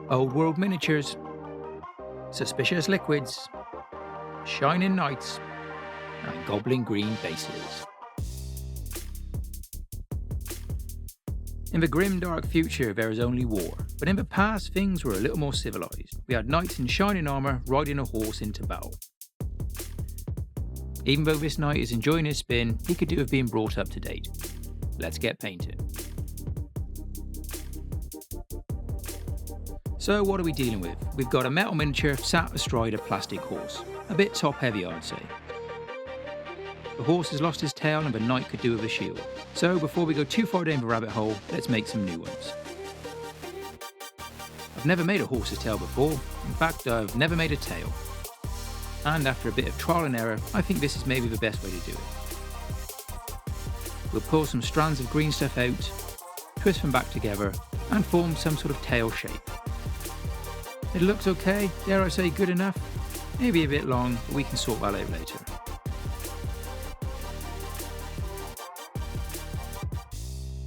Old world miniatures, suspicious liquids, shining knights, and goblin green bases. In the grim dark future there is only war, but in the past things were a little more civilized. We had knights in shining armour riding a horse into battle. Even though this knight is enjoying his spin, he could do with being brought up to date. Let's get painted. So what are we dealing with? We've got a metal miniature sat astride a plastic horse. A bit top heavy, I'd say. The horse has lost his tail and the knight could do with a shield. So before we go too far down the rabbit hole, let's make some new ones. I've never made a horse's tail before. In fact, I've never made a tail. And after a bit of trial and error, I think this is maybe the best way to do it. We'll pull some strands of green stuff out, twist them back together, and form some sort of tail shape. It looks okay, dare I say good enough? Maybe a bit long, but we can sort that out later.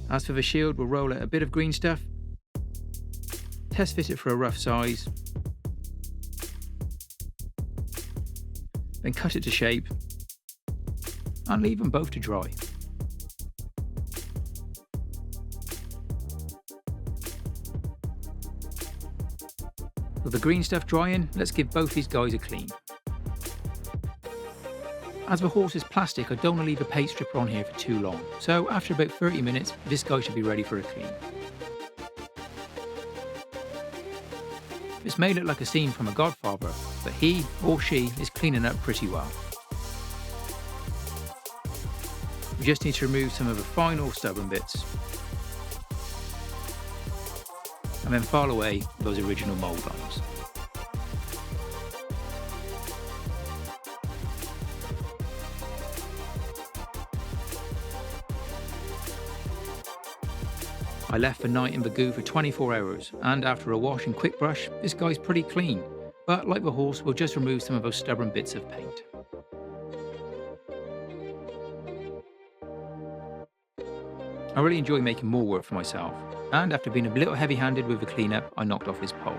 As for the shield, we'll roll out a bit of green stuff, test fit it for a rough size, then cut it to shape, and leave them both to dry. With the green stuff drying, let's give both these guys a clean. As the horse is plastic, I don't want to leave a paint stripper on here for too long, so after about 30 minutes, this guy should be ready for a clean. This may look like a scene from a Godfather, but he or she is cleaning up pretty well. We just need to remove some of the final stubborn bits, and then file away those original mould lines. I left the knight in the goo for 24 hours, and after a wash and quick brush, this guy's pretty clean, but like the horse, we'll just remove some of those stubborn bits of paint. I really enjoy making more work for myself, and after being a little heavy-handed with the cleanup, I knocked off his pole.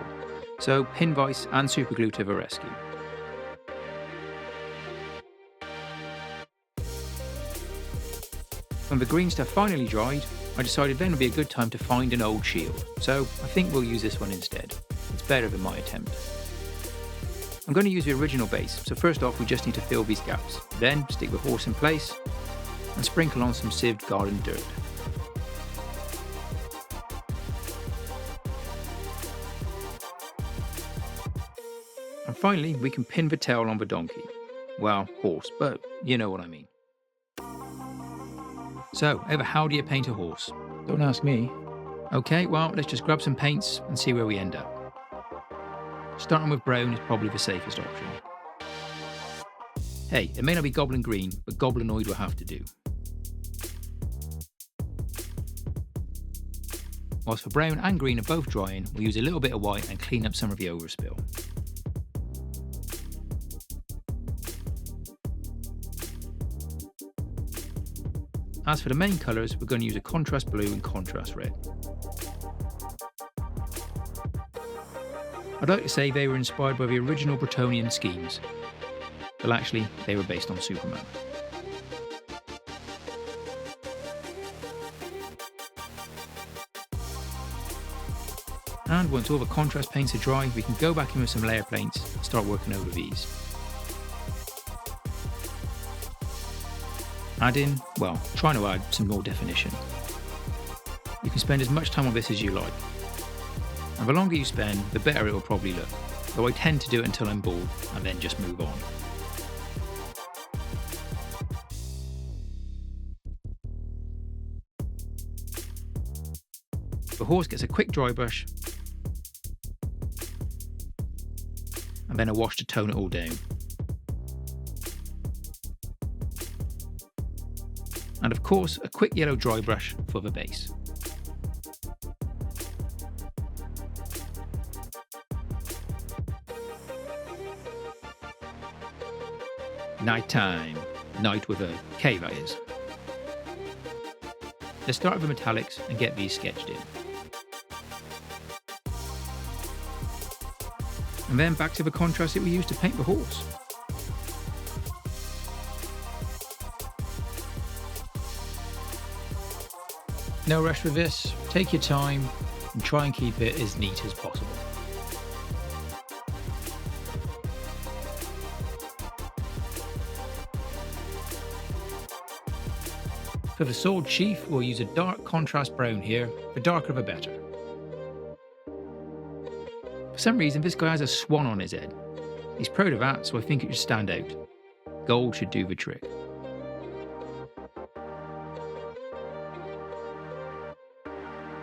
So pin vise and super glue to the rescue. When the green stuff finally dried, I decided then would be a good time to find an old shield, so I think we'll use this one instead. It's better than my attempt. I'm going to use the original base, so first off we just need to fill these gaps, then stick the horse in place and sprinkle on some sieved garden dirt. And finally we can pin the tail on the donkey. Well, horse, but you know what I mean. So, how do you paint a horse? Don't ask me. Okay, well, let's just grab some paints and see where we end up. Starting with brown is probably the safest option. Hey, it may not be goblin green, but goblinoid will have to do. Whilst for brown and green are both drying, we'll use a little bit of white and clean up some of the overspill. As for the main colours, we're going to use a contrast blue and contrast red. I'd like to say they were inspired by the original Bretonian schemes, but actually they were based on Superman. And once all the contrast paints are dry, we can go back in with some layer paints and start working over these. Trying to add some more definition. You can spend as much time on this as you like. And the longer you spend, the better it will probably look, though I tend to do it until I'm bored and then just move on. The horse gets a quick dry brush and then a wash to tone it all down. And of course, a quick yellow dry brush for the base. Night time. Night with a K, that is. Let's start with the metallics and get these sketched in. And then back to the contrast that we used to paint the horse. No rush with this, take your time and try and keep it as neat as possible. For the sword sheath, we'll use a dark contrast brown here, the darker the better. For some reason this guy has a swan on his head. He's proud of that, so I think it should stand out. Gold should do the trick.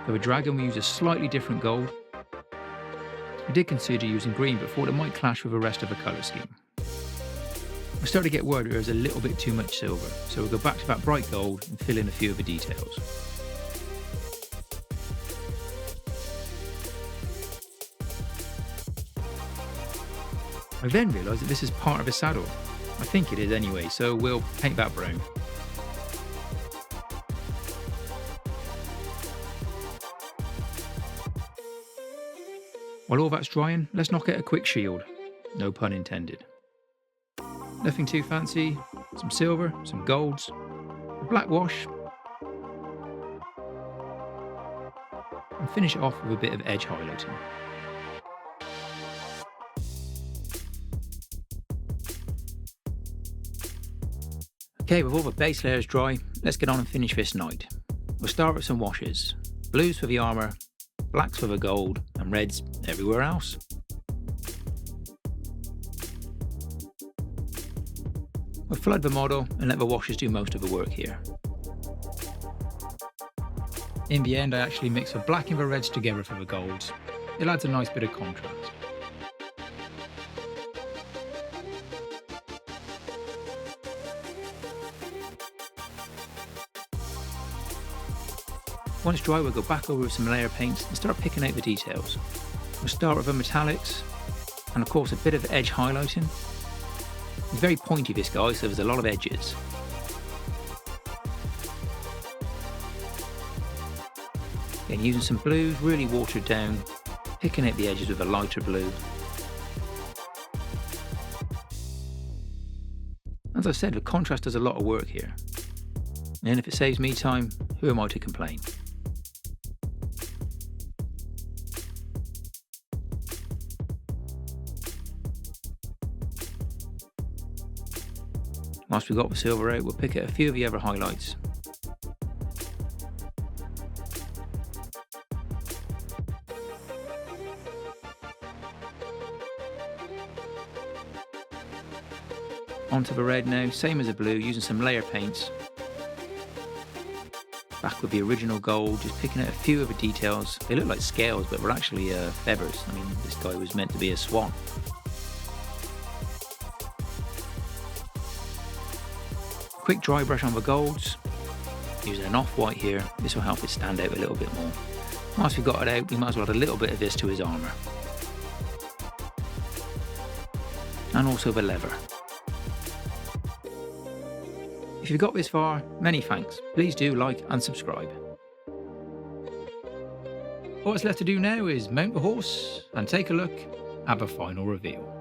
For the dragon we use a slightly different gold. I did consider using green but thought it might clash with the rest of the colour scheme. I started to get worried there's a little bit too much silver, so we'll go back to that bright gold and fill in a few of the details. I then realised that this is part of a saddle. I think it is anyway, so we'll paint that brown. While all that's drying, let's knock out a quick shield. No pun intended. Nothing too fancy, some silver, some golds, a black wash, and finish it off with a bit of edge highlighting. Okay, with all the base layers dry, let's get on and finish this knight. We'll start with some washes. Blues for the armour, blacks for the gold, and reds everywhere else. We'll flood the model and let the washes do most of the work here. In the end, I actually mix the black and the reds together for the golds. It adds a nice bit of contrast. Once dry, we'll go back over with some layer paints and start picking out the details. We'll start with the metallics, and of course a bit of edge highlighting. He's very pointy, this guy, so there's a lot of edges. Again, using some blues, really watered down, picking out the edges with a lighter blue. As I said, the contrast does a lot of work here. And if it saves me time, who am I to complain? Once we've got the silver out, we'll pick out a few of the other highlights. Onto the red now, same as the blue, using some layer paints. Back with the original gold, just picking out a few of the details. They look like scales, but were actually feathers. I mean, this guy was meant to be a swan. Quick dry brush on the golds, using an off-white here. This will help it stand out a little bit more. Once we've got it out, we might as well add a little bit of this to his armour. And also the leather. If you've got this far, many thanks. Please do like and subscribe. All that's left to do now is mount the horse and take a look at the final reveal.